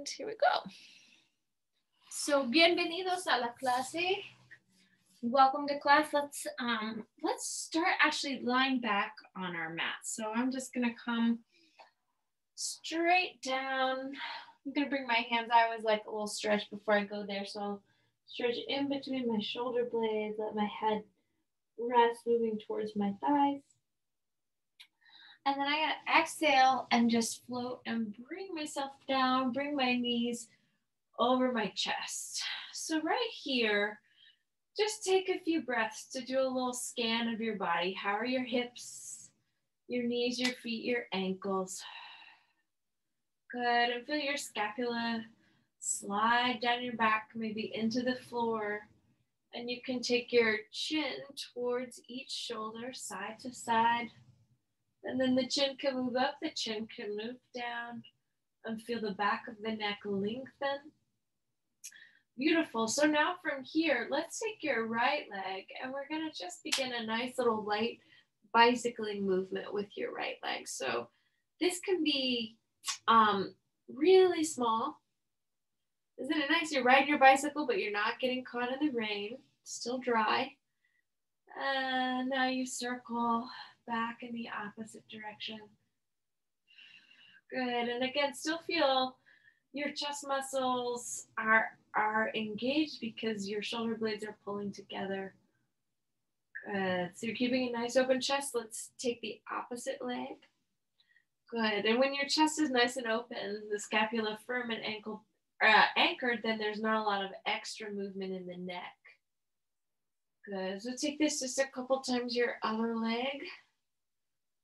And here we go. So, bienvenidos a la clase. Welcome to class. Let's start actually lying back on our mat. So I'm just gonna come straight down. I'm gonna bring my hands. I always like a little stretch before I go there. So I'll stretch in between my shoulder blades, let my head rest, moving towards my thighs. And then I gotta exhale and just float and bring myself down, bring my knees over my chest. So right here, just take a few breaths to do a little scan of your body. How are your hips, your knees, your feet, your ankles? Good, and feel your scapula slide down your back, maybe into the floor. And you can take your chin towards each shoulder, side to side. And then the chin can move up, the chin can move down. And feel the back of the neck lengthen. Beautiful. So now from here, let's take your right leg and we're going to just begin a nice little light bicycling movement with your right leg. So this can be really small. Isn't it nice? You're riding your bicycle, but you're not getting caught in the rain. It's still dry. And now you circle back in the opposite direction. Good. And again, still feel your chest muscles are engaged because your shoulder blades are pulling together. Good. So you're keeping a nice open chest. Let's take the opposite leg. Good. And when your chest is nice and open, the scapula firm and anchored, then there's not a lot of extra movement in the neck. Good. So take this just a couple times, your other leg.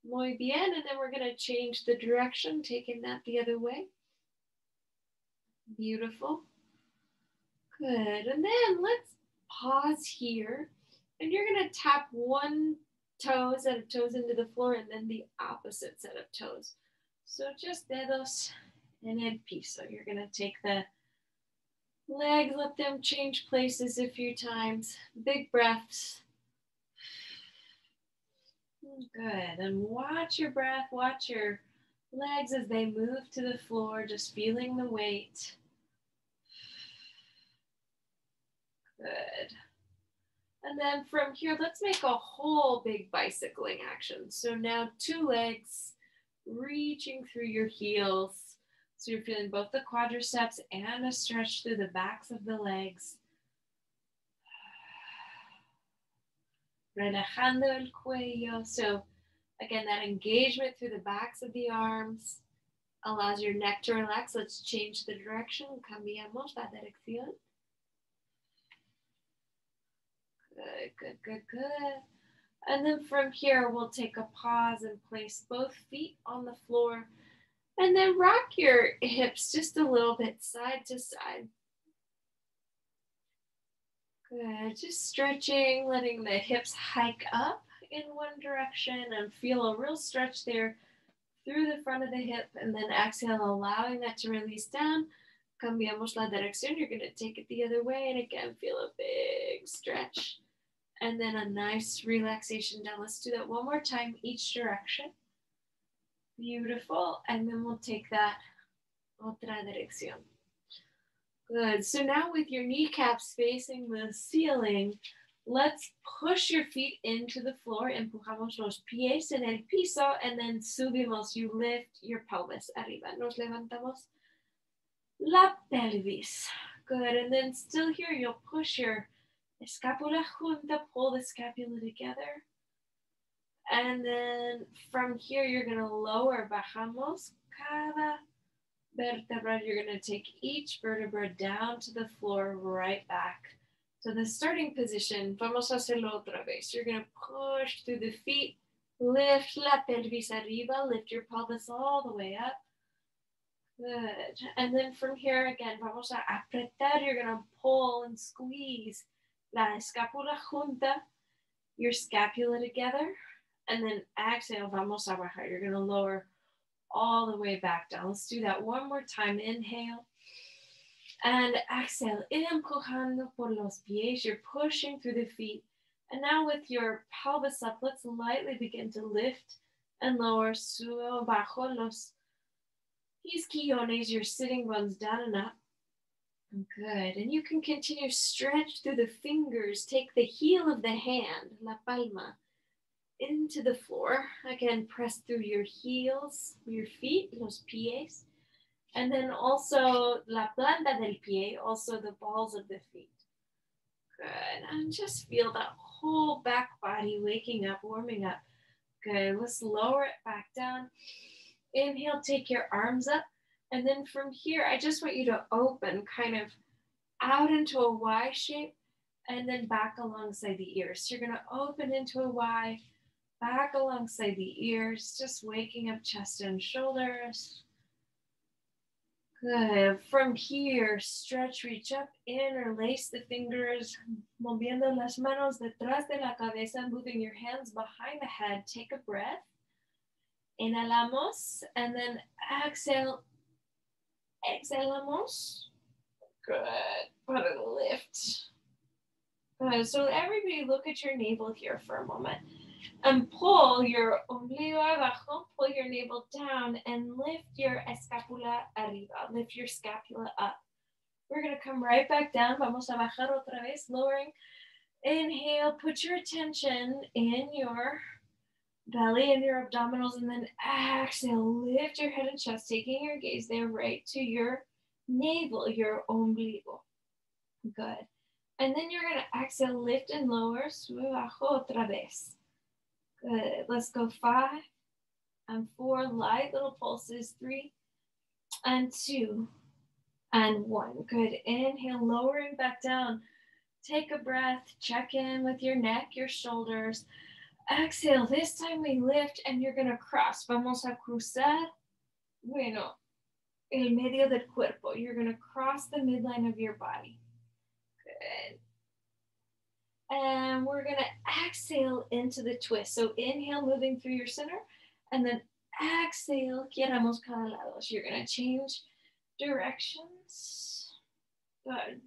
Muy bien. And then we're going to change the direction, taking that the other way. Beautiful. Good. And then let's pause here. And you're going to tap one set of toes into the floor and then the opposite set of toes. So just dedos en el piso. You're going to take the legs, let them change places a few times. Big breaths. Good. And watch your breath. Watch your legs as they move to the floor, just feeling the weight. Good. And then from here, let's make a whole big bicycling action. So now 2 legs reaching through your heels. So you're feeling both the quadriceps and a stretch through the backs of the legs. Relajando el cuello. So again, that engagement through the backs of the arms allows your neck to relax. Let's change the direction. Cambiamos la dirección. Good, good, good, good. And then from here, we'll take a pause and place both feet on the floor. And then rock your hips just a little bit side to side. Good, just stretching, letting the hips hike up in one direction and feel a real stretch there through the front of the hip. And then exhale, allowing that to release down. Cambiamos la dirección. You're going to take it the other way. And again, feel a big stretch. And then a nice relaxation down. Let's do that one more time, each direction. Beautiful. And then we'll take that otra dirección. Good. So now with your kneecaps facing the ceiling, let's push your feet into the floor. Empujamos los pies en el piso. And then subimos. You lift your pelvis arriba. Nos levantamos la pelvis. Good. And then still here, you'll push your escapula junta, pull the scapula together. And then from here, you're going to lower, bajamos cada vertebra. You're going to take each vertebra down to the floor, right back to the starting position. Vamos a hacerlo otra vez. You're going to push through the feet, lift la pelvis arriba, lift your pelvis all the way up. Good. And then from here again, vamos a apretar. You're going to pull and squeeze la escapula junta, your scapula together, and then exhale, vamos a bajar. You're going to lower all the way back down. Let's do that one more time. Inhale and exhale, empujando por los pies. You're pushing through the feet. And now with your pelvis up, let's lightly begin to lift and lower, subo, bajo los Isquiones, your sitting bones down and up. Good. And you can continue stretch through the fingers. Take the heel of the hand, la palma, into the floor. Again, press through your heels, your feet, los pies. And then also la planta del pie, also the balls of the feet. Good. And just feel that whole back body waking up, warming up. Good. Let's lower it back down. Inhale, take your arms up. And then from here, I just want you to open kind of out into a Y shape and then back alongside the ears. So you're going to open into a Y, back alongside the ears, just waking up chest and shoulders. Good. From here, stretch, reach up, interlace the fingers, moviendo las manos detrás de la cabeza, moving your hands behind the head. Take a breath. Inhalamos, and then exhale. Exhalamos. Good. Put a lift. Good. So everybody look at your navel here for a moment. And pull your ombligo abajo, pull your navel down, and lift your escápula arriba. Lift your scapula up. We're going to come right back down. Vamos a bajar otra vez, lowering. Inhale, put your attention in your belly and your abdominals, and then exhale, lift your head and chest, taking your gaze there right to your navel, your ombligo. Good. And then you're going to exhale, lift and lower, sube bajo otra vez. Good. Let's go 5 and 4, light little pulses, 3 and 2 and 1. Good. Inhale, lowering back down. Take a breath, check in with your neck, your shoulders. Exhale, this time we lift and you're gonna cross. Vamos a cruzar, bueno, el medio del cuerpo. You're gonna cross the midline of your body. Good. And we're gonna exhale into the twist. So inhale, moving through your center, and then exhale, giramos cada lado. So you're gonna change directions. Good.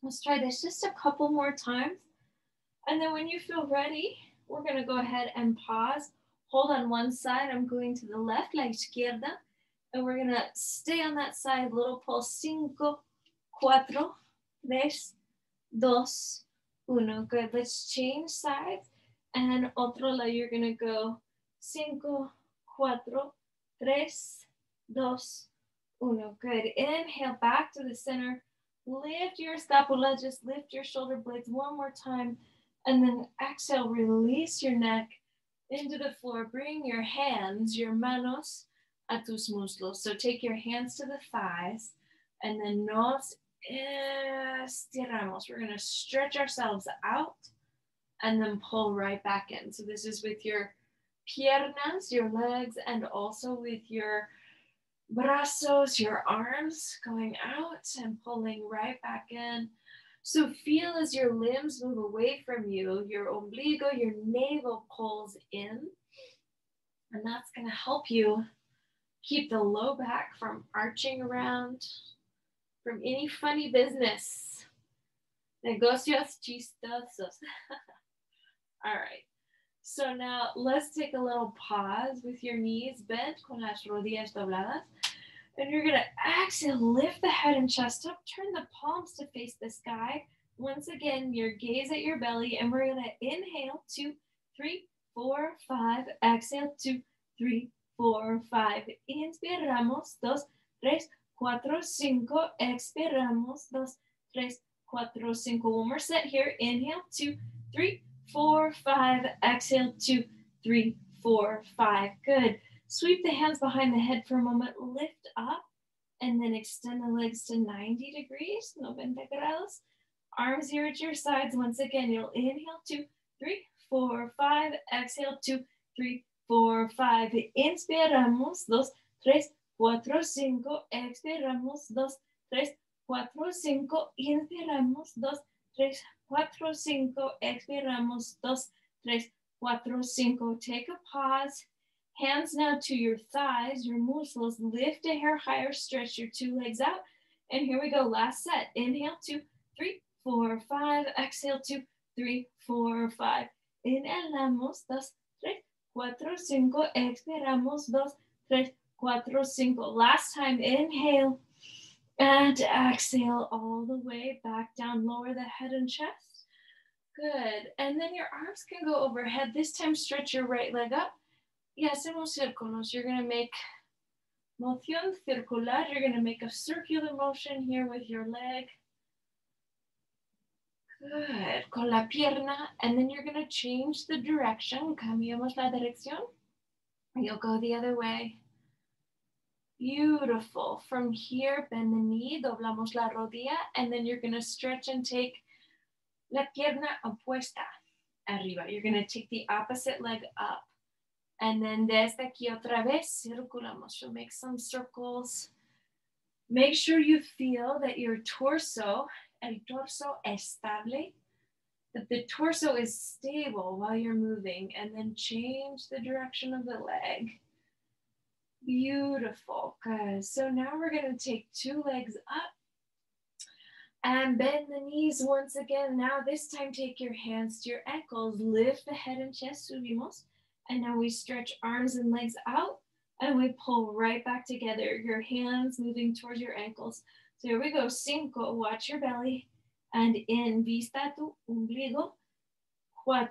Let's try this just a couple more times. And then when you feel ready, we're going to go ahead and pause. Hold on one side. I'm going to the left, la izquierda. And we're going to stay on that side. Little pulse. 5, 4, 3, 2, 1. Good. Let's change sides. And otro lado, you're going to go 5, 4, 3, 2, 1. Good. Inhale back to the center. Lift your scapula. Just lift your shoulder blades one more time. And then exhale, release your neck into the floor. Bring your hands, your manos, a tus muslos. So take your hands to the thighs and then nos estiramos. We're going to stretch ourselves out and then pull right back in. So this is with your piernas, your legs, and also with your brazos, your arms going out and pulling right back in. So feel as your limbs move away from you, your ombligo, your navel pulls in, and that's going to help you keep the low back from arching around, from any funny business. Negocios chistosos. All right. So now let's take a little pause with your knees bent, con las rodillas dobladas. And you're going to exhale, lift the head and chest up, turn the palms to face the sky. Once again, your gaze at your belly, and we're going to inhale, 2, 3, 4, 5. Exhale, 2, 3, 4, 5. Inspiramos, 2, 3, 4, 5. Expiramos, 2, 3, 4, 5. One more set here. Inhale, 2, 3, 4, 5. Exhale, 2, 3, 4, 5. Good. Sweep the hands behind the head for a moment, lift up, and then extend the legs to 90 degrees, 90 grados. Arms here at your sides. Once again, you'll inhale, 2, 3, 4, 5. Exhale, 2, 3, 4, 5. Inspiramos, 2, 3, 4, 5. Expiramos, 2, 3, 4, 5. Inspiramos, 2, 3, 4, 5. Expiramos, 2, 3, 4, 5. Take a pause. Hands now to your thighs, your muscles. Lift a hair higher, stretch your 2 legs out. And here we go, last set. Inhale, 2, 3, 4, 5. Exhale, 2, 3, 4, 5. Inhalamos, 2, 3, 4, 5. Expiramos, 2, 3, 4, 5. Last time, inhale and exhale all the way back down. Lower the head and chest. Good. And then your arms can go overhead. This time, stretch your right leg up. Y hacemos círculos. You're going to make moción circular. You're going to make a circular motion here with your leg. Good. Con la pierna. And then you're going to change the direction. Cambiamos la dirección. You'll go the other way. Beautiful. From here, bend the knee, doblamos la rodilla, and then you're going to stretch and take la pierna opuesta arriba. You're going to take the opposite leg up. And then desde aquí otra vez, circulamos. So make some circles. Make sure you feel that your torso, el torso estable, that the torso is stable while you're moving, and then change the direction of the leg. Beautiful. Good. So now we're going to take 2 legs up and bend the knees once again. Now this time take your hands to your ankles. Lift the head and chest. Subimos. And now we stretch arms and legs out and we pull right back together. Your hands moving towards your ankles. So here we go. 5. Watch your belly. And in. Vista tu ombligo. 4.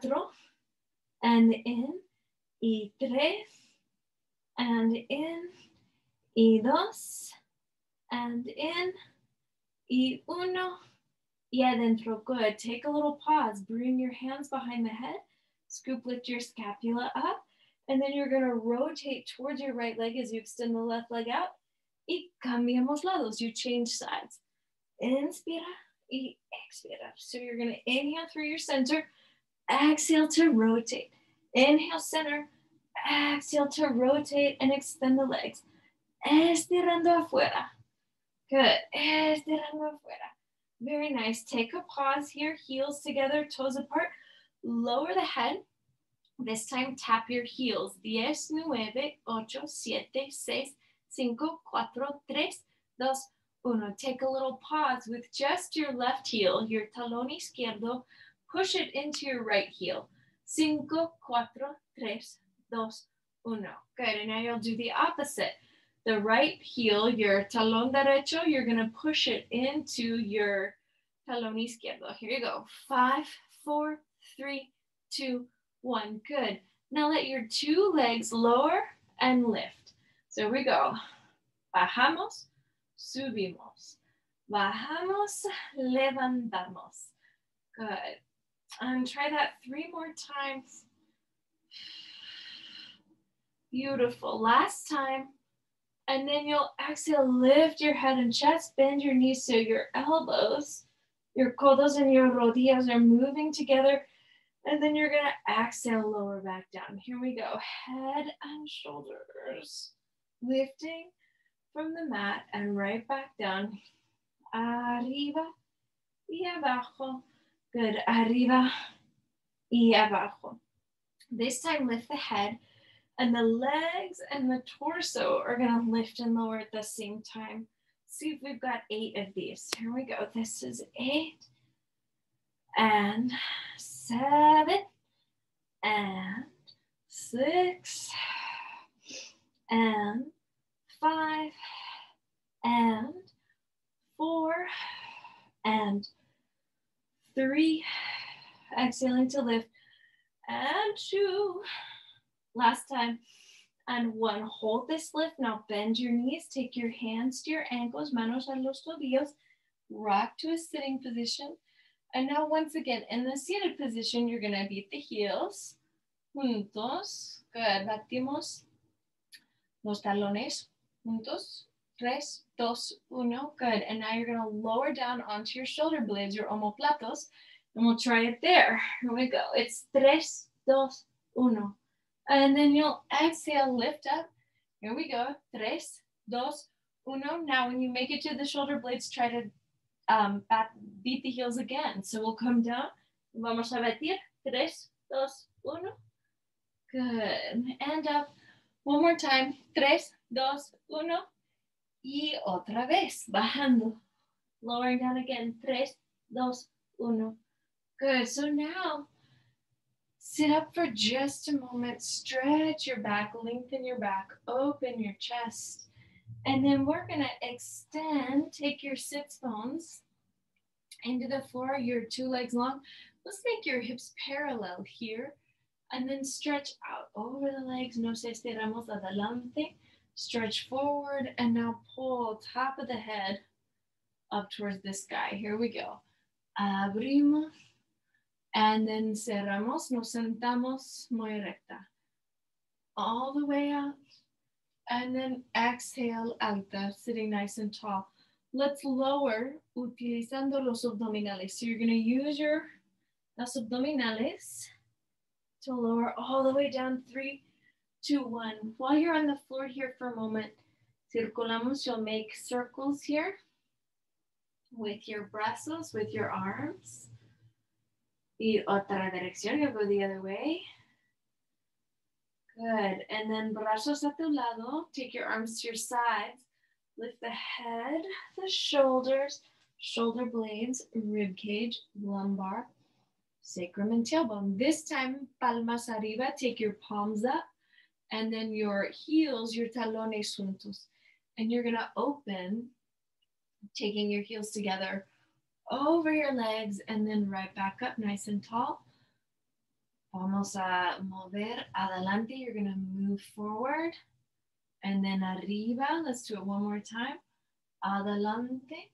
And in. Y 3. And in, y 2, and in, y 1, y adentro. Good. Take a little pause. Bring your hands behind the head. Scoop, lift your scapula up. And then you're going to rotate towards your right leg as you extend the left leg out. Y cambiamos lados. You change sides. Inspira y expira. So you're going to inhale through your center. Exhale to rotate. Inhale, center. Exhale to rotate and extend the legs. Estirando afuera. Good. Estirando afuera. Very nice. Take a pause here. Heels together, toes apart. Lower the head. This time, tap your heels. 10, 9, 8, 7, 6, 5, 4, 3, 2, 1. Take a little pause with just your left heel, your talón izquierdo. Push it into your right heel. 5, 4, 3, 2, 1. Good, and now you'll do the opposite. The right heel, your talón derecho, you're gonna push it into your talón izquierdo. Here you go. 5, 4, 3, 2, 1. Good. Now let your 2 legs lower and lift. So here we go. Bajamos, subimos. Bajamos, levantamos. Good. And try that 3 more times. Beautiful. Last time. And then you'll exhale, lift your head and chest, bend your knees so your elbows, your codos and your rodillas are moving together. And then you're gonna exhale, lower back down. Here we go. Head and shoulders. Lifting from the mat and right back down. Arriba y abajo. Good. Arriba y abajo. This time, lift the head. And the legs and the torso are going to lift and lower at the same time. See if we've got 8 of these. Here we go. This is 8 and 7 and 6 and 5 and 4 and 3. Exhaling to lift. And 2. Last time, and 1. Hold this lift. Now bend your knees. Take your hands to your ankles, manos a los tobillos. Rock to a sitting position. And now once again, in the seated position, you're going to beat the heels. Juntos. Good. Batimos los talones. Juntos. 3, 2, 1. Good. And now you're going to lower down onto your shoulder blades, your omoplatos. And we'll try it there. Here we go. It's 3, 2, 1. And then you'll exhale, lift up. Here we go. 3, 2, 1. Now when you make it to the shoulder blades, try to beat the heels again. So we'll come down. Vamos a batir. 3, 2, 1. Good. And up. One more time. 3, 2, 1. Y otra vez. Bajando. Lowering down again. 3, 2, 1. Good. So now, Sit up for just a moment, stretch your back, lengthen your back, open your chest. And then we're gonna extend, take your sits bones into the floor, your 2 legs long. Let's make your hips parallel here. And then stretch out over the legs. Nos estiramos adelante. Stretch forward and now pull top of the head up towards the sky. Here we go. Abrimos. And then cerramos, nos sentamos muy recta. All the way out. And then exhale, alta, sitting nice and tall. Let's lower utilizando los abdominales. So you're going to use los abdominales to lower all the way down. 3, 2, 1. While you're on the floor here for a moment, circulamos. You'll make circles here with your brazos, with your arms. Y otra dirección, you'll go the other way. Good. And then brazos a tu lado. Take your arms to your sides. Lift the head, the shoulders, shoulder blades, rib cage, lumbar, sacrum, and tailbone. This time, palmas arriba. Take your palms up. And then your heels, your talones juntos. And you're going to open, taking your heels together over your legs and then right back up nice and tall. Vamos a mover adelante. You're going to move forward and then arriba. Let's do it one more time. Adelante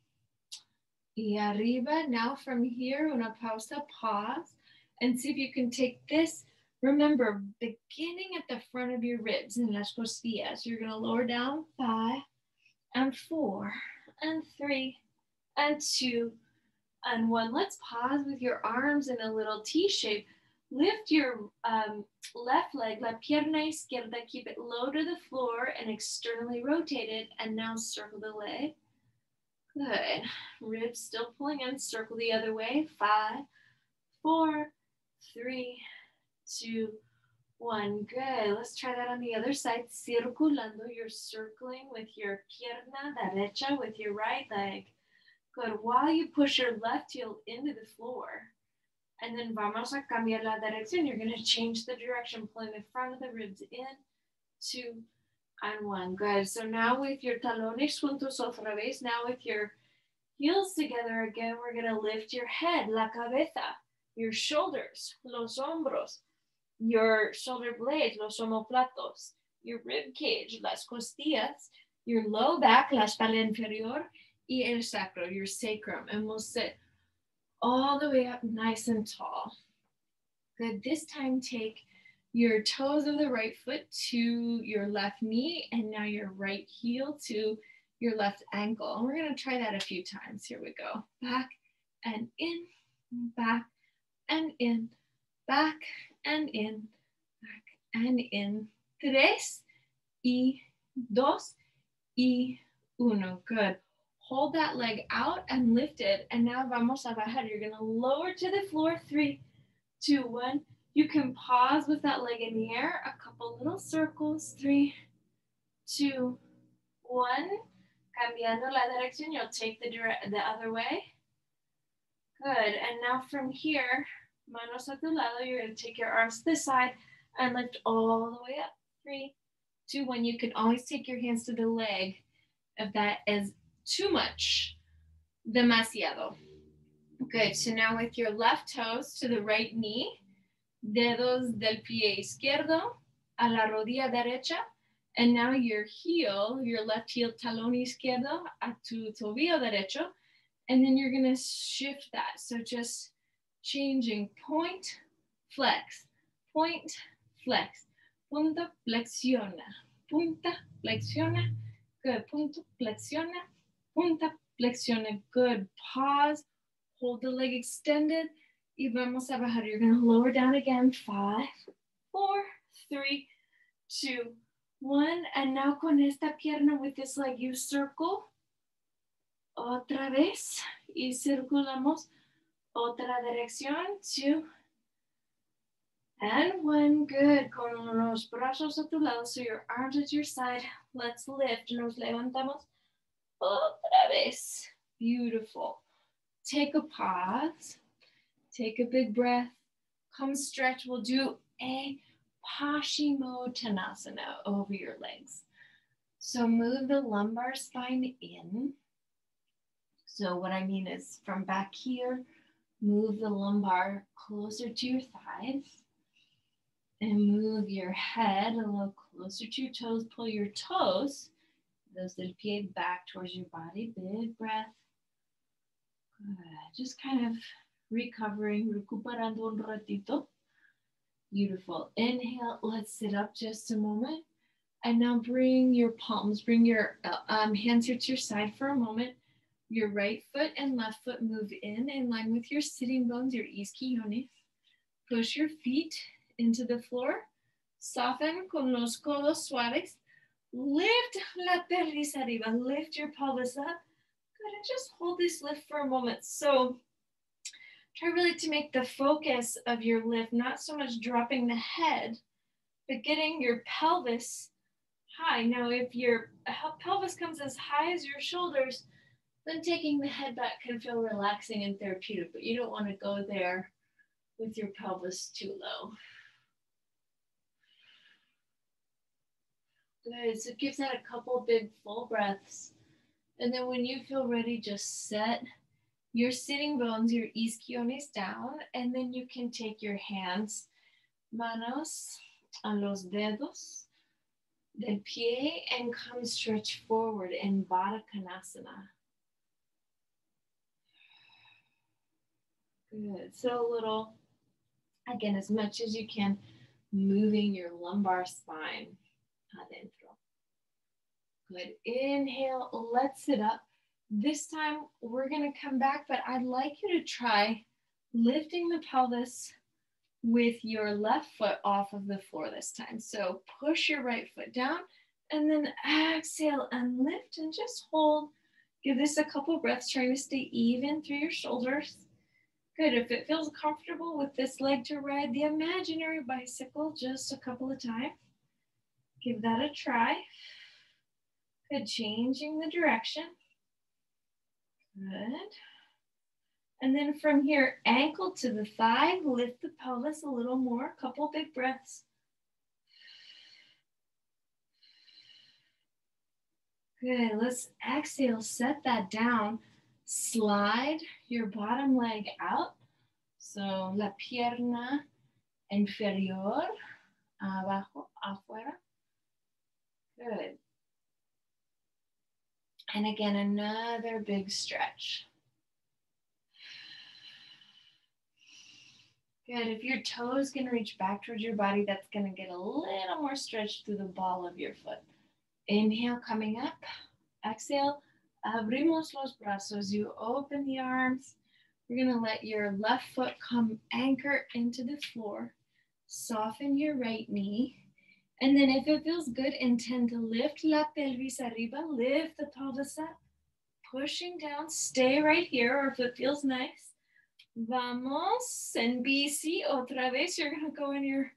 y arriba. Now from here, una pausa, pause, and see if you can take this. Remember, beginning at the front of your ribs in las costillas. You're going to lower down 5 and 4 and 3 and 2 and 1. Let's pause with your arms in a little T shape. Lift your left leg, la pierna izquierda, keep it low to the floor and externally rotated. And now circle the leg. Good. Ribs still pulling in. Circle the other way. 5, 4, 3, 2, 1. Good. Let's try that on the other side. Circulando. You're circling with your pierna derecha, with your right leg. Good. While you push your left heel into the floor. And then vamos a cambiar la dirección. You're going to change the direction, pulling the front of the ribs in, 2, and 1. Good. So now with your talones juntos otra vez, now with your heels together again, we're going to lift your head, la cabeza, your shoulders, los hombros, your shoulder blades, los omoplatos, your rib cage, las costillas, your low back, la espalda inferior, y el sacro, your sacrum. And we'll sit all the way up nice and tall. Good. This time, take your toes of the right foot to your left knee and now your right heel to your left ankle. And we're going to try that a few times. Here we go. Back and in, back and in, back and in, back and in. 3 y 2 y 1. Good. Hold that leg out and lift it. And now vamos a bajar. You're going to lower to the floor. 3, 2, 1. You can pause with that leg in the air. A couple little circles. 3, 2, 1. Cambiando la dirección. You'll take the other way. Good. And now from here, manos a tu lado. You're going to take your arms to the side and lift all the way up. 3, 2, 1. You can always take your hands to the leg if that is too much, demasiado. Good. So now with your left toes to the right knee, dedos del pie izquierdo a la rodilla derecha, and now your heel, your left heel, talón izquierdo a tu tobillo derecho, and then you're going to shift that. So just changing point, flex, point, flex, punta, flexiona, punta, flexiona, good, punta, flexiona, punta, flexiona. Good. Pause. Hold the leg extended. Y vamos a bajar. You're going to lower down again. 5, 4, 3, 2, 1. And now con esta pierna with this leg, you circle. Otra vez. Y circulamos. Otra dirección. 2 and 1. Good. Con los brazos a tu lado. So your arms at your side. Let's lift. Nos levantamos. Otra vez. Beautiful. Take a pause. Take a big breath. Come stretch. We'll do a Paschimottanasana over your legs. So move the lumbar spine in. So what I mean is from back here, move the lumbar closer to your thighs and move your head a little closer to your toes. Pull your toes, those del pie, back towards your body. Big breath. Good. Just kind of recovering, recuperando un ratito. Beautiful. Inhale. Let's sit up just a moment. And now bring your palms, bring your hands here to your side for a moment. Your right foot and left foot move in line with your sitting bones, your isquiones. Push your feet into the floor. Soften con los codos suaves. Lift la pelvis arriba. Lift your pelvis up. Good, and just hold this lift for a moment. So try really to make the focus of your lift, not so much dropping the head, but getting your pelvis high. Now, if your pelvis comes as high as your shoulders, then taking the head back can feel relaxing and therapeutic, but you don't want to go there with your pelvis too low. Good, so give that a couple big full breaths. And then when you feel ready, just set your sitting bones, your isquiones down, and then you can take your hands, manos a los dedos del pie, and come stretch forward in Baddha Konasana. Good. So a little, again, as much as you can, moving your lumbar spine adentro. Good. Inhale. Let's sit up. This time we're going to come back, but I'd like you to try lifting the pelvis with your left foot off of the floor this time. So push your right foot down and then exhale and lift and just hold. Give this a couple breaths, trying to stay even through your shoulders. Good. If it feels comfortable with this leg to ride the imaginary bicycle just a couple of times, give that a try. Good. Changing the direction. Good. And then from here, ankle to the thigh, lift the pelvis a little more. Couple big breaths. Good. Let's exhale. Set that down. Slide your bottom leg out. So la pierna inferior, abajo, afuera. Good. And again, another big stretch. Good. If your toes can reach back towards your body, that's going to get a little more stretched through the ball of your foot. Inhale, coming up. Exhale, abrimos los brazos. You open the arms. You're going to let your left foot come anchor into the floor. Soften your right knee. And then if it feels good, intend to lift la pelvis arriba. Lift the pelvis up. Pushing down. Stay right here, or if it feels nice, vamos en bici otra vez. You're going to go in your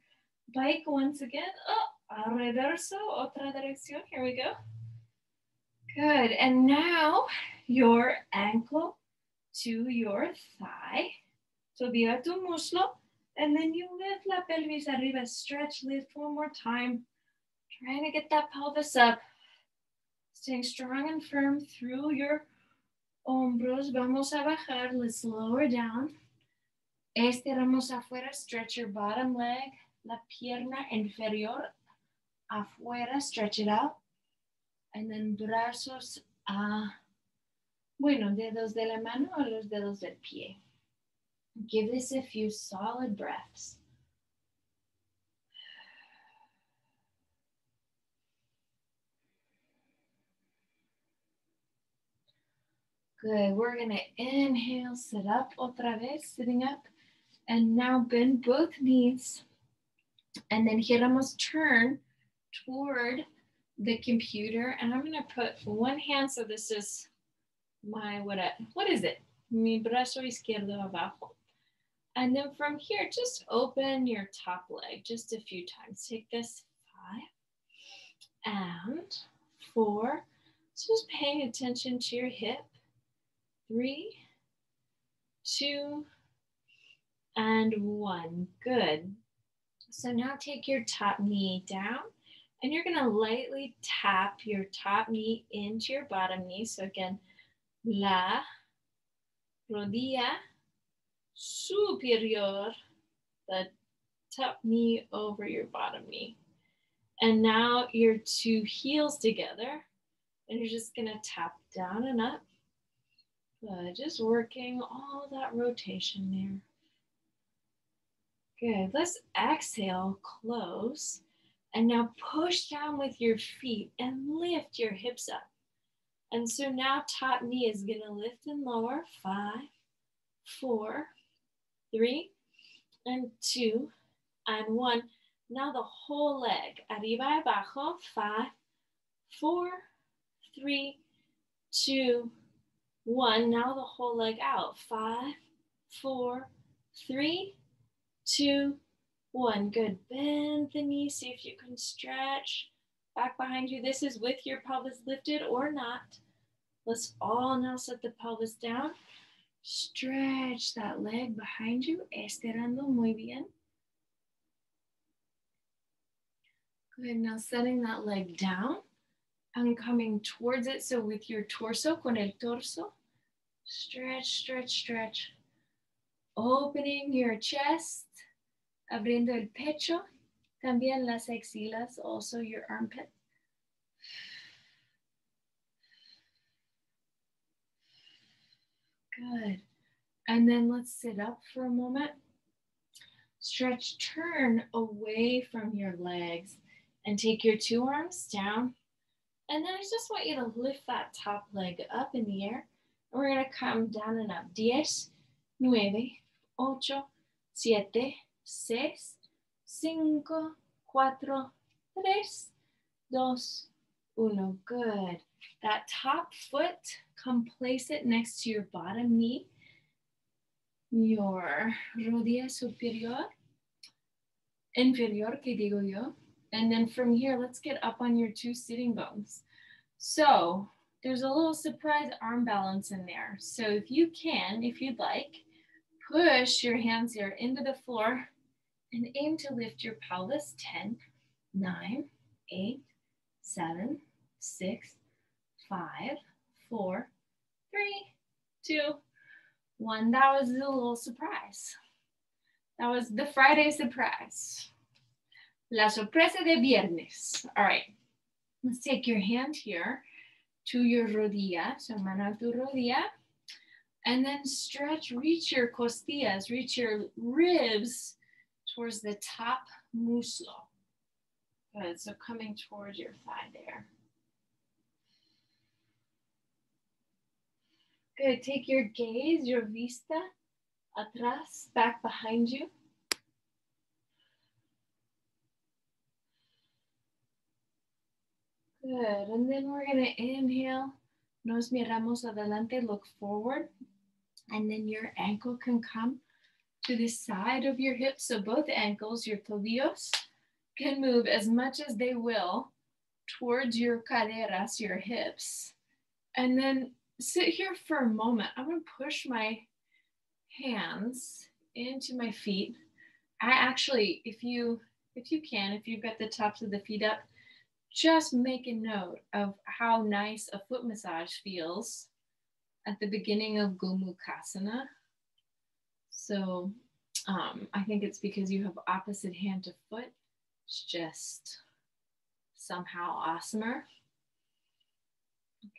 bike once again. Oh, reverso, otra dirección. Here we go. Good. And now your ankle to your thigh. So viva tu muslo. And then you lift la pelvis arriba. Stretch, lift one more time. Trying to get that pelvis up. Staying strong and firm through your hombros. Vamos a bajar. Let's lower down. Estiramos afuera. Stretch your bottom leg. La pierna inferior afuera. Stretch it out. And then brazos dedos de la mano o los dedos del pie. Give this a few solid breaths. Good. We're going to inhale, sit up otra vez, sitting up. And now bend both knees. And then giramos, turn toward the computer. And I'm going to put one hand, so this is my, what is it? Mi brazo izquierdo abajo. And then from here, just open your top leg just a few times. Take this 5 and 4. Just paying attention to your hip. 3, 2, and 1. Good. So now take your top knee down, and you're going to lightly tap your top knee into your bottom knee. So again, la rodilla superior, the top knee over your bottom knee. And now your 2 heels together, and you're just going to tap down and up. Good, just working all that rotation there. Good, let's exhale, close. And now push down with your feet and lift your hips up. And so now top knee is going to lift and lower. 5, 4, 3, and 2, and 1. Now the whole leg, arriba y abajo. 5, 4, 3, 2, 1. Now the whole leg out. 5, 4, 3, 2, 1. Good. Bend the knee. See if you can stretch back behind you. This is with your pelvis lifted or not. Let's all now set the pelvis down. Stretch that leg behind you. Estirando muy bien. Good. Now setting that leg down and coming towards it. So with your torso, con el torso, stretch, stretch, stretch. Opening your chest, abriendo el pecho, también las axilas, also your armpit. Good. And then let's sit up for a moment. Stretch, turn away from your legs and take your 2 arms down. And then I just want you to lift that top leg up in the air. And we're going to come down and up. 10, 9, 8, 7, 6, 5, 4, 3, 2, 1. Good. That top foot, come place it next to your bottom knee, your rodilla superior, inferior, que digo yo. And then from here, let's get up on your 2 sitting bones. So there's a little surprise arm balance in there. So if you can, if you'd like, push your hands here into the floor and aim to lift your pelvis. 10, 9, 8, 7, 6, 5, 4, 3, 2, 1. That was a little surprise. That was the Friday surprise. La sorpresa de viernes. All right. Let's take your hand here to your rodilla. So mano a tu rodilla. And then stretch, reach your costillas, reach your ribs towards the top muslo. Good, so coming towards your thigh there. Good, take your gaze, your vista, atrás, back behind you. Good, and then we're gonna inhale. Nos miramos adelante, look forward. And then your ankle can come to the side of your hips. So both ankles, your tobillos, can move as much as they will towards your caderas, your hips. And then sit here for a moment. I'm gonna push my hands into my feet. I actually, if you've got the tops of the feet up, just make a note of how nice a foot massage feels at the beginning of Gomukhasana. So I think it's because you have opposite hand to foot. It's just somehow awesomer.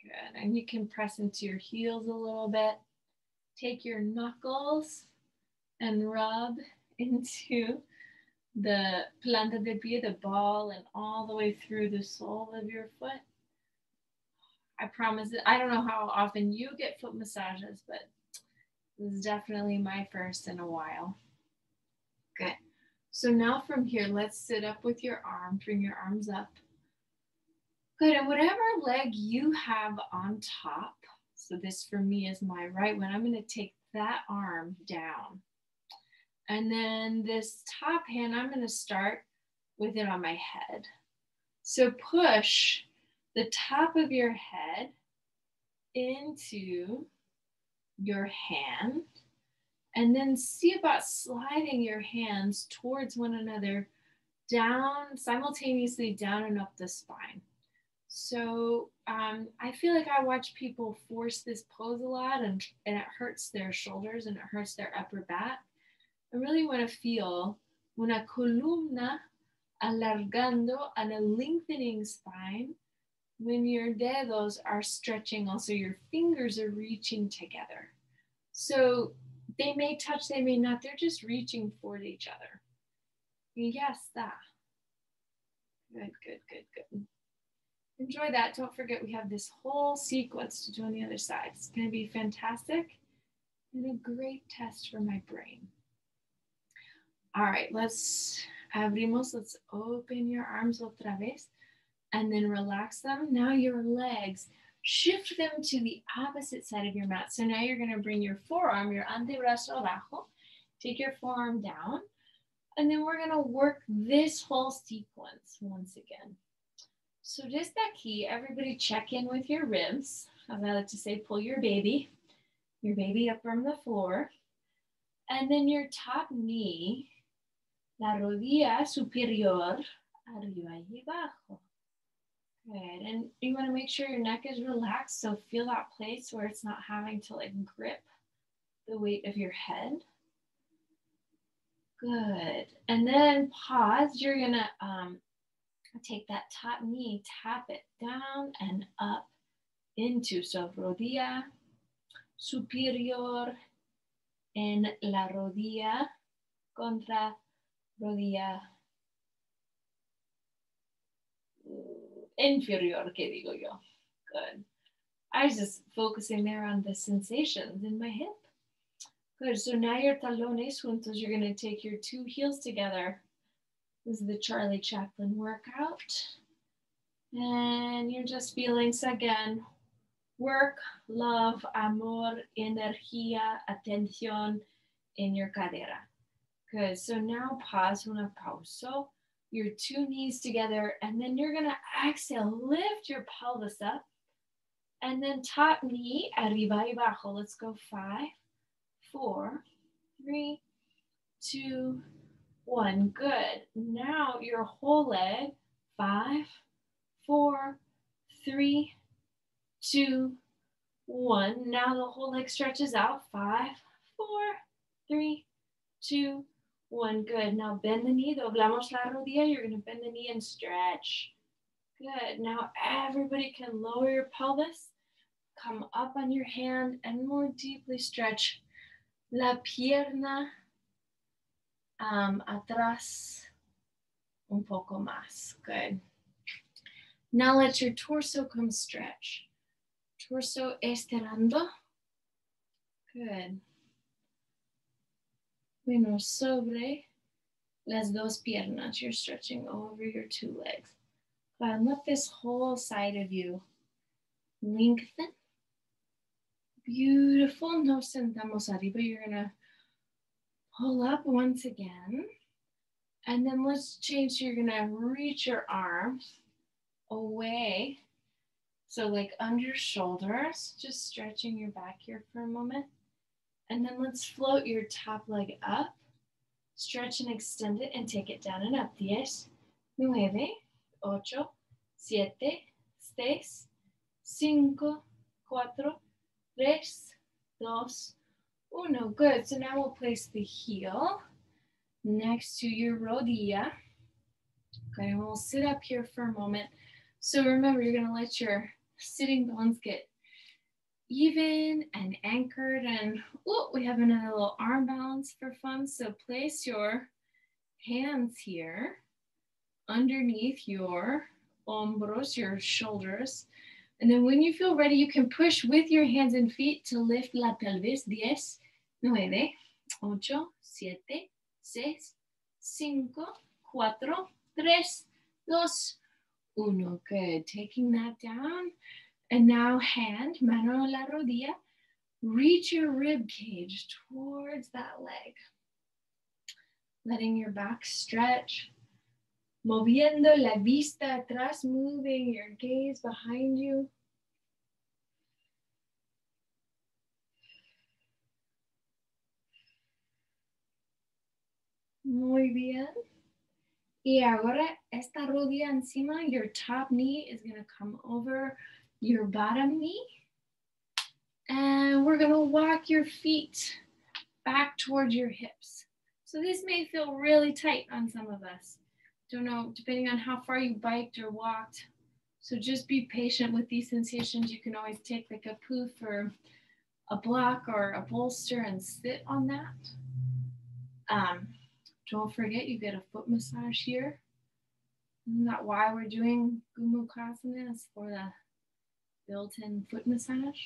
Good, and you can press into your heels a little bit. Take your knuckles and rub into the planta del pie, the ball, and all the way through the sole of your foot. I promise, I don't know how often you get foot massages, but this is definitely my first in a while. Good. So now from here, let's sit up with your arms, bring your arms up. Good, and whatever leg you have on top, so this for me is my right one, I'm gonna take that arm down. And then this top hand, I'm gonna start with it on my head. So push the top of your head into your hand And then see about sliding your hands towards one another down, simultaneously down and up the spine. So I feel like I watch people force this pose a lot, and it hurts their shoulders and it hurts their upper back. I really want to feel una columna alargando and a lengthening spine when your dedos are stretching. Also, your fingers are reaching together. So they may touch, they may not. They're just reaching for each other. Y ya está. Good, good, good, good. Enjoy that. Don't forget we have this whole sequence to do on the other side. It's going to be fantastic and a great test for my brain. All right, let's abrimos. Let's open your arms otra vez and then relax them. Now your legs, shift them to the opposite side of your mat. So now you're going to bring your forearm, your antebrazo abajo, take your forearm down, and then we're going to work this whole sequence once again. So just aquí, everybody check in with your ribs. As I like to say, pull your baby up from the floor. And then your top knee, la rodilla superior, arriba y abajo. Good, and you want to make sure your neck is relaxed, so feel that place where it's not having to like grip the weight of your head. Good, and then pause. You're gonna take that top knee, tap it down and up into, so rodilla superior en la rodilla contra rodilla inferior, que digo yo. Good. I was just focusing there on the sensations in my hip. Good, so now your talones juntos, you're gonna take your two heels together. This is the Charlie Chaplin workout. And you're just feeling, so again, work, love, amor, energía, atención in your cadera. Good, so now pause, una pausa. Your two knees together, and then you're gonna exhale, lift your pelvis up, and then top knee, arriba y abajo. Let's go 5, 4, 3, 2, 1. Good. Now your whole leg, 5, 4, 3, 2, 1. Now the whole leg stretches out, 5, 4, 3, 2, 1. Good. Now bend the knee, doblamos la rodilla. You're going to bend the knee and stretch. Good. Now everybody can lower your pelvis, come up on your hand, and more deeply stretch la pierna atrás un poco más. Good. Now let your torso come stretch. Torso estirando. Good. Bueno, sobre las dos piernas. You're stretching over your two legs. And let this whole side of you lengthen. Beautiful. Nos sentamos arriba. You're going to pull up once again. And then let's change. You're going to reach your arms away. So like under your shoulders, just stretching your back here for a moment. And then let's float your top leg up. Stretch and extend it and take it down and up. 10, 9, 8, 7, 6, 5, 4, 3, 2, 1. Good. So now we'll place the heel next to your rodilla. Okay, and we'll sit up here for a moment. So remember, you're going to let your sitting bones get even and anchored. And we have another little arm balance for fun. So place your hands here underneath your hombros, your shoulders. And then when you feel ready, you can push with your hands and feet to lift la pelvis. 10, 9, 8, 7, 6, 5, 4, 3, 2, 1. Good. Taking that down. And now hand, mano a la rodilla. Reach your rib cage towards that leg. Letting your back stretch. Moviendo la vista atrás, moving your gaze behind you. Muy bien. Y ahora esta rodilla encima, your top knee is going to come over your bottom knee. And we're going to walk your feet back towards your hips. So this may feel really tight on some of us. Don't know, depending on how far you biked or walked. So just be patient with these sensations. You can always take like a poof or a block or a bolster and sit on that. Don't forget you get a foot massage here. Isn't that why we're doing Gomukhasana? Is for the built-in foot massage.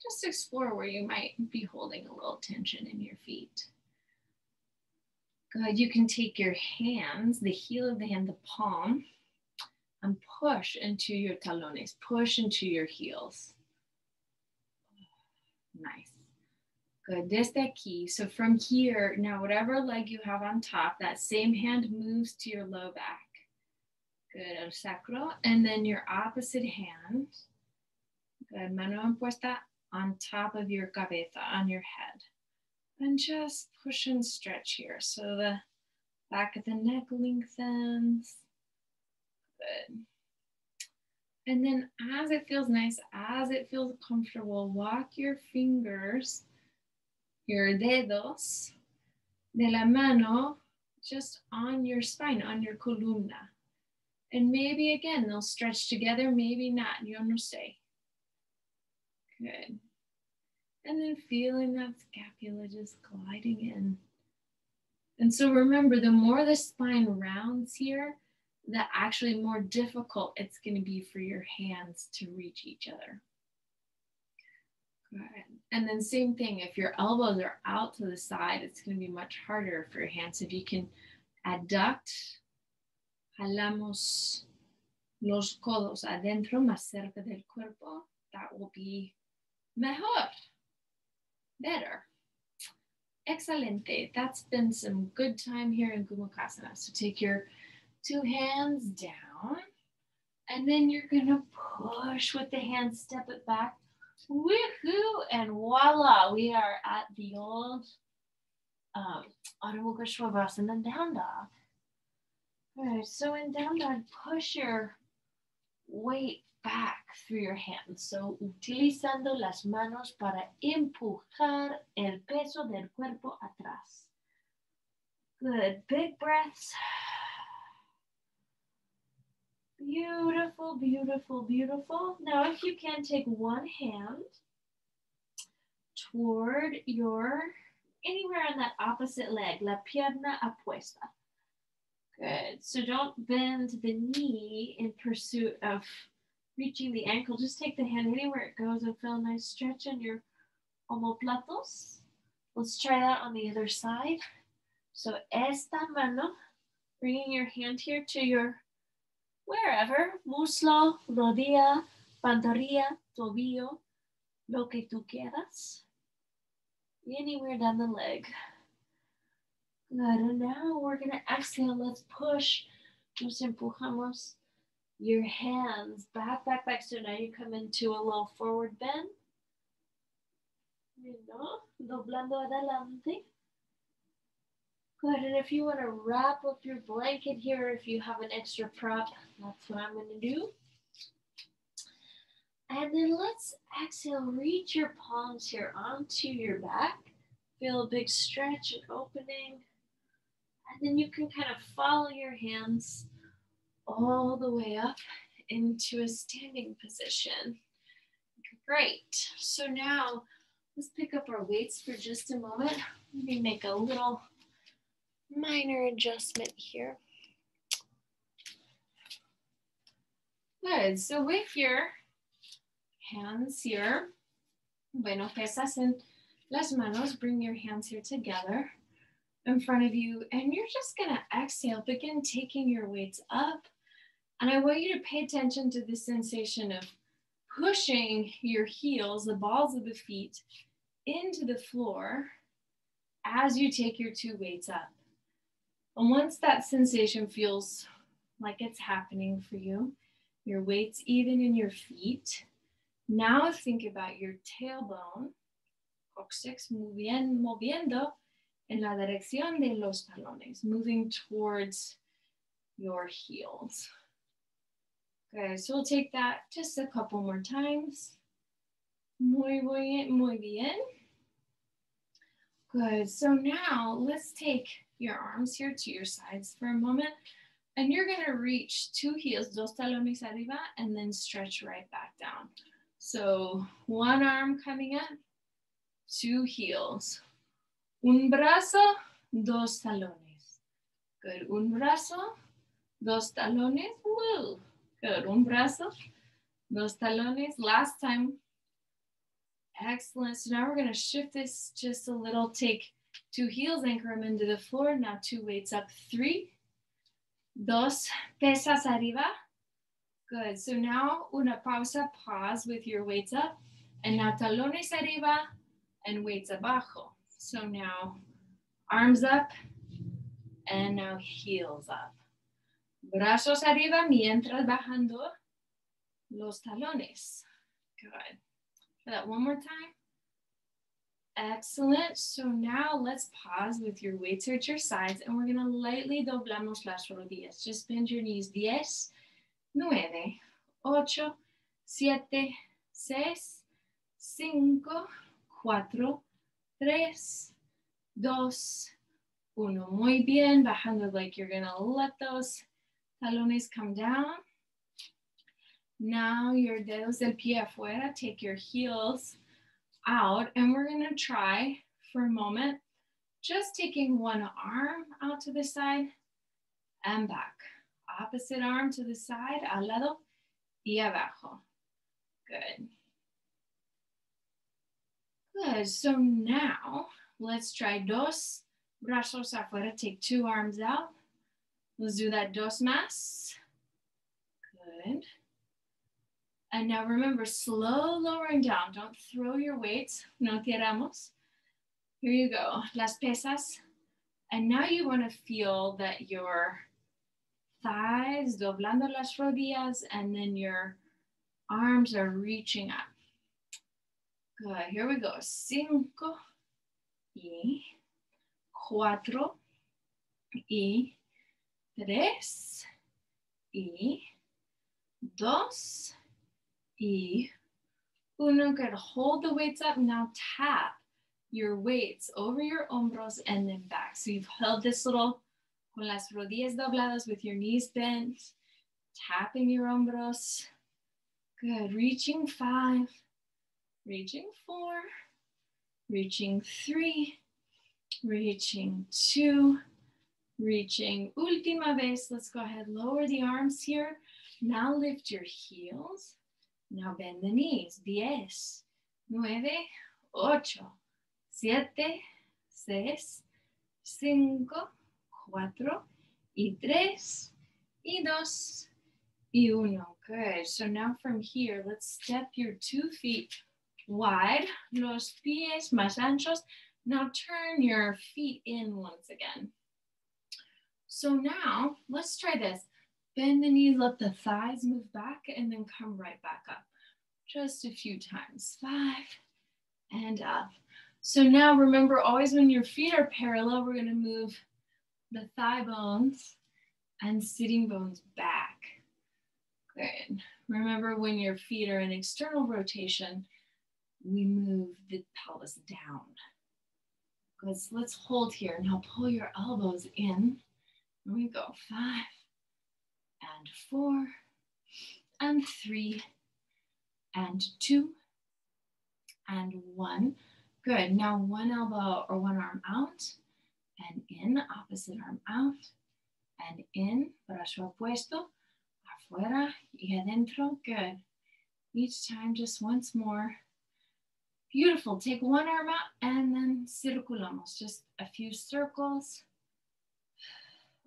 Just explore where you might be holding a little tension in your feet. Good. You can take your hands, the heel of the hand, the palm, and push into your talones, push into your heels. Nice. Good. Desde aquí. So from here, now whatever leg you have on top, that same hand moves to your low back. Good. El sacro. And then your opposite hand. Good. Mano puesta on top of your cabeza, on your head. And just push and stretch here. So the back of the neck lengthens. Good. And then as it feels nice, as it feels comfortable, walk your fingers, your dedos de la mano just on your spine, on your columna. And maybe again, they'll stretch together, maybe not, yo no sé. Good. And then feeling that scapula just gliding in. And so remember, the more the spine rounds here, the actually more difficult it's going to be for your hands to reach each other. Good. And then same thing, if your elbows are out to the side, it's going to be much harder for your hands. If you can adduct, jalamos los codos adentro, más cerca del cuerpo, that will be mejor. Better. Excelente. That's been some good time here in Gomukhasana. So take your two hands down, and then you're gonna push with the hands, step it back. Woohoo! And voila, we are at the old Adho Mukha Svanasana down dog. All right, so in down dog, push your weight back through your hands. So utilizando las manos para empujar el peso del cuerpo atrás. Good, big breaths. Beautiful, beautiful, beautiful. Now if you can, take one hand toward your, anywhere on that opposite leg, la pierna apuesta. Good, so don't bend the knee in pursuit of reaching the ankle. Just take the hand anywhere it goes and feel a nice stretch in your omoplatos. Let's try that on the other side. So esta mano, bringing your hand here to your wherever, muslo, rodilla, pantorrilla, tobillo, lo que tú quieras. Anywhere down the leg. Good, and now we're gonna exhale. Let's push. Nos empujamos your hands back, back, back. So now you come into a little forward bend. Doblando adelante. Good, and if you want to wrap up your blanket here, if you have an extra prop, that's what I'm going to do. And then let's exhale, reach your palms here onto your back. Feel a big stretch and opening. And then you can kind of follow your hands all the way up into a standing position. Great. So now let's pick up our weights for just a moment. Let me make a little minor adjustment here. Good. So with your hands here, bueno, pesas en las manos, bring your hands here together in front of you, and you're just gonna exhale, begin taking your weights up. And I want you to pay attention to the sensation of pushing your heels, the balls of the feet, into the floor as you take your two weights up. And once that sensation feels like it's happening for you, your weight's even in your feet, now think about your tailbone coccyx, moviendo en la dirección de los talones, moving towards your heels. Okay, so we'll take that just a couple more times. Muy bien. Good, so now let's take your arms here to your sides for a moment, and you're gonna reach 2 heels, dos talones arriba, and then stretch right back down. So one arm coming up, 2 heels. Un brazo, dos talones. Good, un brazo, dos talones, woo. Good, un brazo, dos talones. Last time. Excellent. So now we're going to shift this just a little. Take 2 heels, anchor them into the floor. Now 2 weights up. 3, dos, pesas arriba. Good. So now una pausa, pause with your weights up. And now talones arriba and weights abajo. So now arms up and now heels up. Brazos arriba mientras bajando los talones. Good. That one more time. Excellent. So now let's pause with your weights at your sides, and we're going to lightly doblamos las rodillas. Just bend your knees. 10, 9, 8, 7, 6, 5, 4, 3, 2, 1. Muy bien. Bajando like you're going to let those talones come down. Now your dedos del pie afuera, take your heels out, and we're gonna try for a moment, just taking one arm out to the side and back. Opposite arm to the side, al lado y abajo. Good. Good, so now let's try dos brazos afuera, take 2 arms out. Let's do that dos más. Good. And now remember, slow lowering down. Don't throw your weights. No tiramos. Here you go. Las pesas. And now you want to feel that your thighs, doblando las rodillas, and then your arms are reaching up. Good. Here we go. 5 y 4 y 3 y 2 y 1. Good. Hold the weights up. Now tap your weights over your hombros and then back. So you've held this little con las rodillas dobladas with your knees bent, tapping your hombros. Good. Reaching 5, reaching 4, reaching 3, reaching 2, reaching última vez. Let's go ahead. Lower the arms here. Now lift your heels. Now bend the knees. 10, 9, 8, 7, 6, 5, 4, y 3, y 2, y 1. Good. So now from here, let's step your 2 feet wide. Los pies más anchos. Now turn your feet in once again. So now, let's try this. Bend the knees, let the thighs move back, and then come right back up. Just a few times. 5, and up. So now remember, always when your feet are parallel, we're gonna move the thigh bones and sitting bones back. Good. Remember, when your feet are in external rotation, we move the pelvis down. Good, so let's hold here. Now pull your elbows in. Here we go. 5, and 4, and 3, and 2, and 1. Good. Now one elbow or one arm out and in, opposite arm out and in, brazo opuesto, afuera y adentro. Good. Each time just once more. Beautiful. Take one arm out and then circulamos. Just a few circles.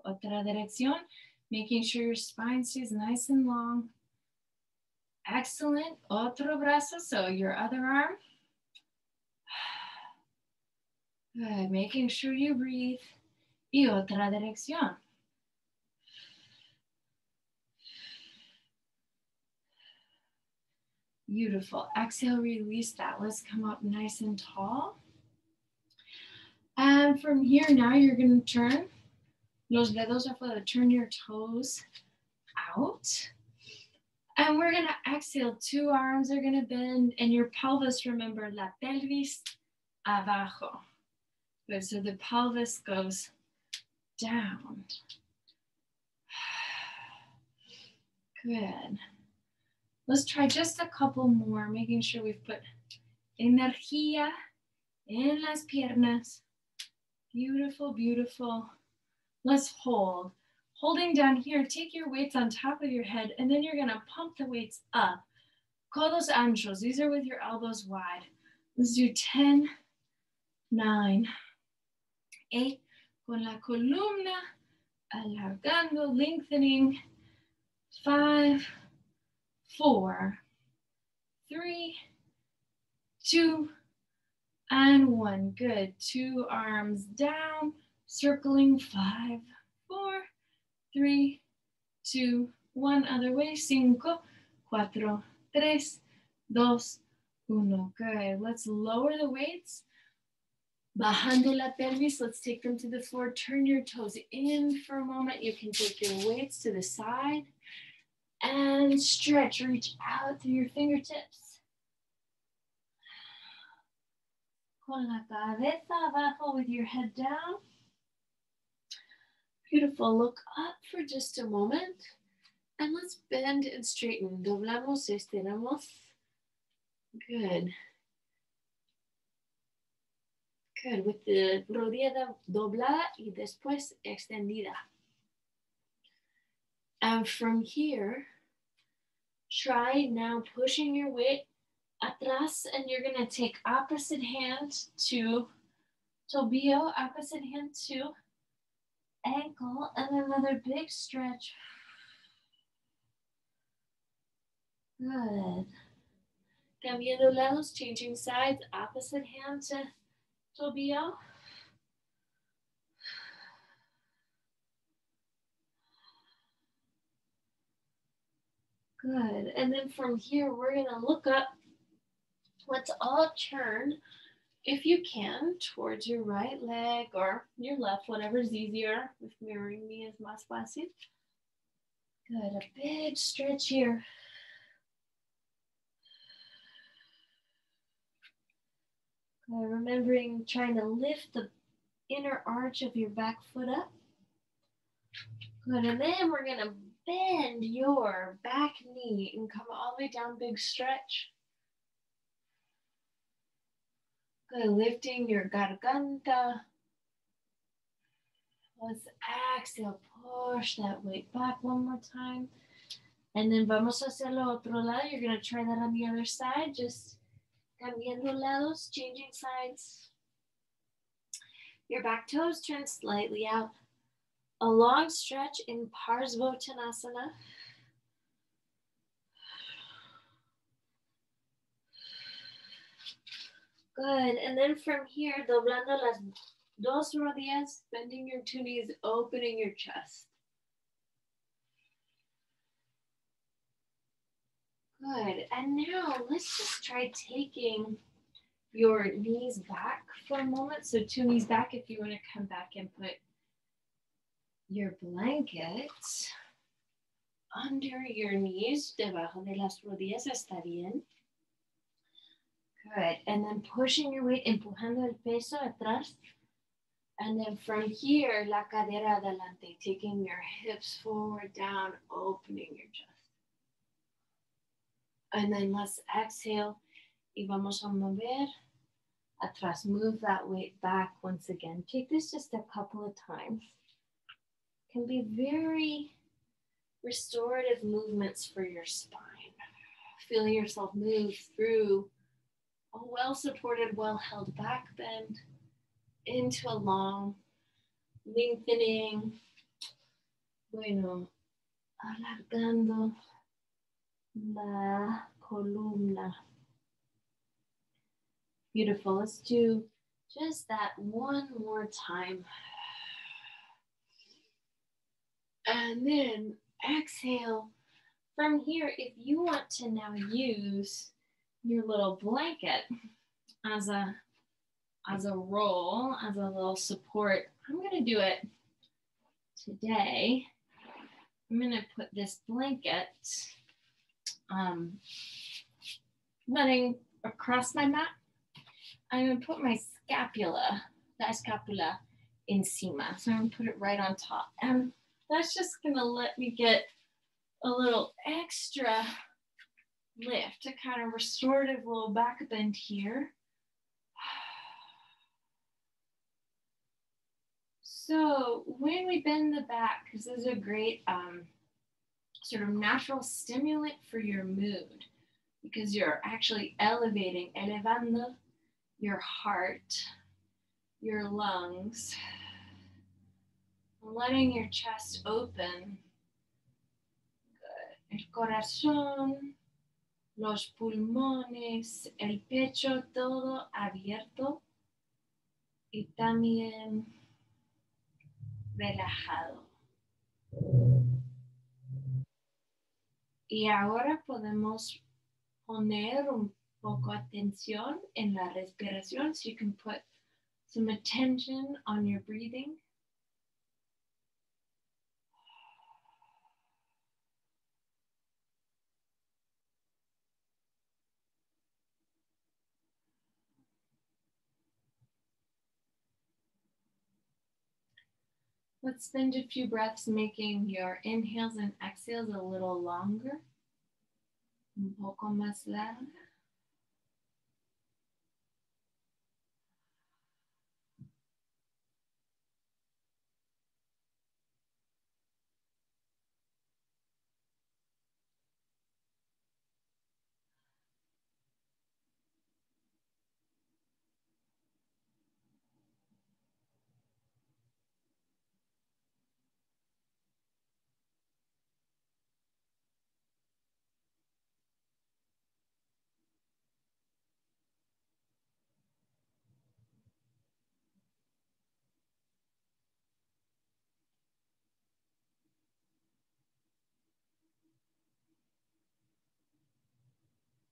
Otra dirección. Making sure your spine stays nice and long. Excellent. Otro brazo, so your other arm. Good. Making sure you breathe. Y otra dirección. Beautiful. Exhale, release that. Let's come up nice and tall. And from here, now you're going to turn los dedos afuera. Turn your toes out. And we're going to exhale. 2 arms are going to bend. And your pelvis, remember, la pelvis abajo. Good. So the pelvis goes down. Good. Let's try just a couple more, making sure we've put energía en las piernas. Beautiful, beautiful. Let's hold. Holding down here, take your weights on top of your head, and then you're gonna pump the weights up. Codos anchos, these are with your elbows wide. Let's do 10, 9, 8, con la columna, alargando, lengthening, 5, 4, 3, 2, and 1. Good. 2 arms down, circling. 5, 4, 3, 2, 1. Other way. 5, 4, 3, 2, 1. Good. Let's lower the weights. Bajando la pelvis. Let's take them to the floor. Turn your toes in for a moment. You can take your weights to the side and stretch. Reach out through your fingertips. Con la cabeza abajo with your head down. Beautiful. Look up for just a moment. And let's bend and straighten. Doblamos, estiramos. Good. Good. With the rodilla doblada y después extendida. And from here, try now pushing your weight atrás, and you're going to take opposite hand to tobillo, opposite hand to ankle, and another big stretch. Good. Cambiando lados, changing sides, opposite hand to tobillo. Good. And then from here, we're going to look up. Let's all turn, if you can, towards your right leg or your left, whatever's easier. With mirroring me is más fácil. Good, a big stretch here. Good, remembering trying to lift the inner arch of your back foot up. Good, and then we're gonna bend your back knee and come all the way down, big stretch. Good, lifting your garganta. Let's exhale, push that weight back one more time. And then vamos a hacerlo otro lado. You're gonna try that on the other side, just cambiando lados, changing sides. Your back toes turn slightly out. A long stretch in Parsvottanasana. Good, and then from here, doblando las dos rodillas, bending your 2 knees, opening your chest. Good, and now let's just try taking your knees back for a moment. So 2 knees back. If you want to come back and put your blanket under your knees, debajo de las rodillas, está bien. Good, and then pushing your weight, empujando el peso atrás. And then from here, la cadera adelante, taking your hips forward, down, opening your chest. And then let's exhale, y vamos a mover atrás. Move that weight back once again. Take this just a couple of times. Can be very restorative movements for your spine. Feeling yourself move through a well-supported, well-held back bend into a long, lengthening, bueno, alargando la columna. Beautiful. Let's do just that one more time. And then exhale. From here, if you want to now use your little blanket as a roll, as a little support. I'm going to do it today. I'm going to put this blanket running across my mat. I'm going to put my scapula, la scapula, encima. So I'm going to put it right on top. And that's just going to let me get a little extra lift, a kind of restorative little back bend here. So when we bend the back, because this is a great sort of natural stimulant for your mood, because you're actually elevando your heart, your lungs, letting your chest open. Good. El corazón, los pulmones, el pecho, todo abierto y también relajado. Y ahora podemos poner un poco atención en la respiración, so you can put some attention on your breathing. Let's spend a few breaths making your inhales and exhales a little longer, un poco más larga.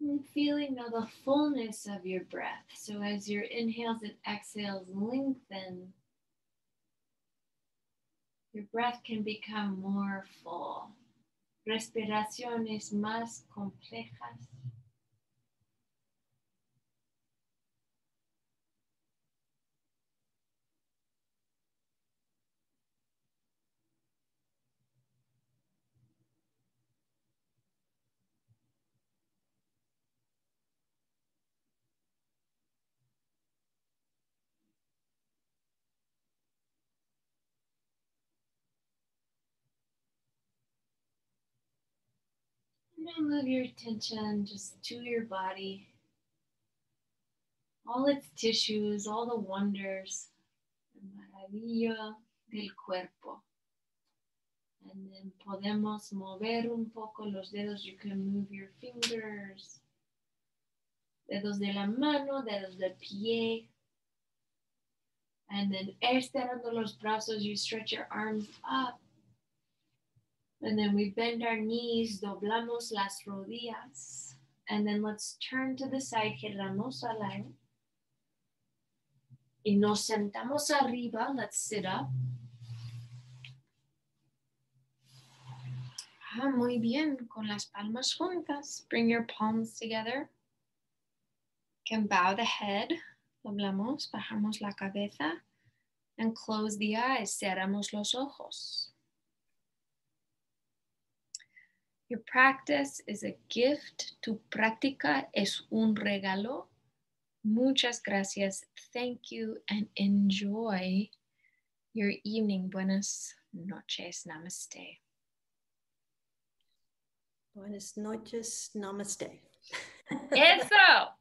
And feeling now the fullness of your breath. So as your inhales and exhales lengthen, your breath can become more full. Respiraciones más complejas. Now move your attention just to your body, all its tissues, all the wonders, the maravilla del cuerpo. And then podemos mover un poco los dedos. You can move your fingers, dedos de la mano, dedos del pie. And then estirando los brazos, you stretch your arms up. And then we bend our knees, doblamos las rodillas. And then let's turn to the side, giramos al lado. Y nos sentamos arriba, let's sit up. Muy bien, con las palmas juntas. Bring your palms together. You can bow the head, doblamos, bajamos la cabeza. And close the eyes, cerramos los ojos. Your practice is a gift. Tu práctica es un regalo. Muchas gracias. Thank you and enjoy your evening. Buenas noches. Namaste. Buenas noches. Namaste. Eso.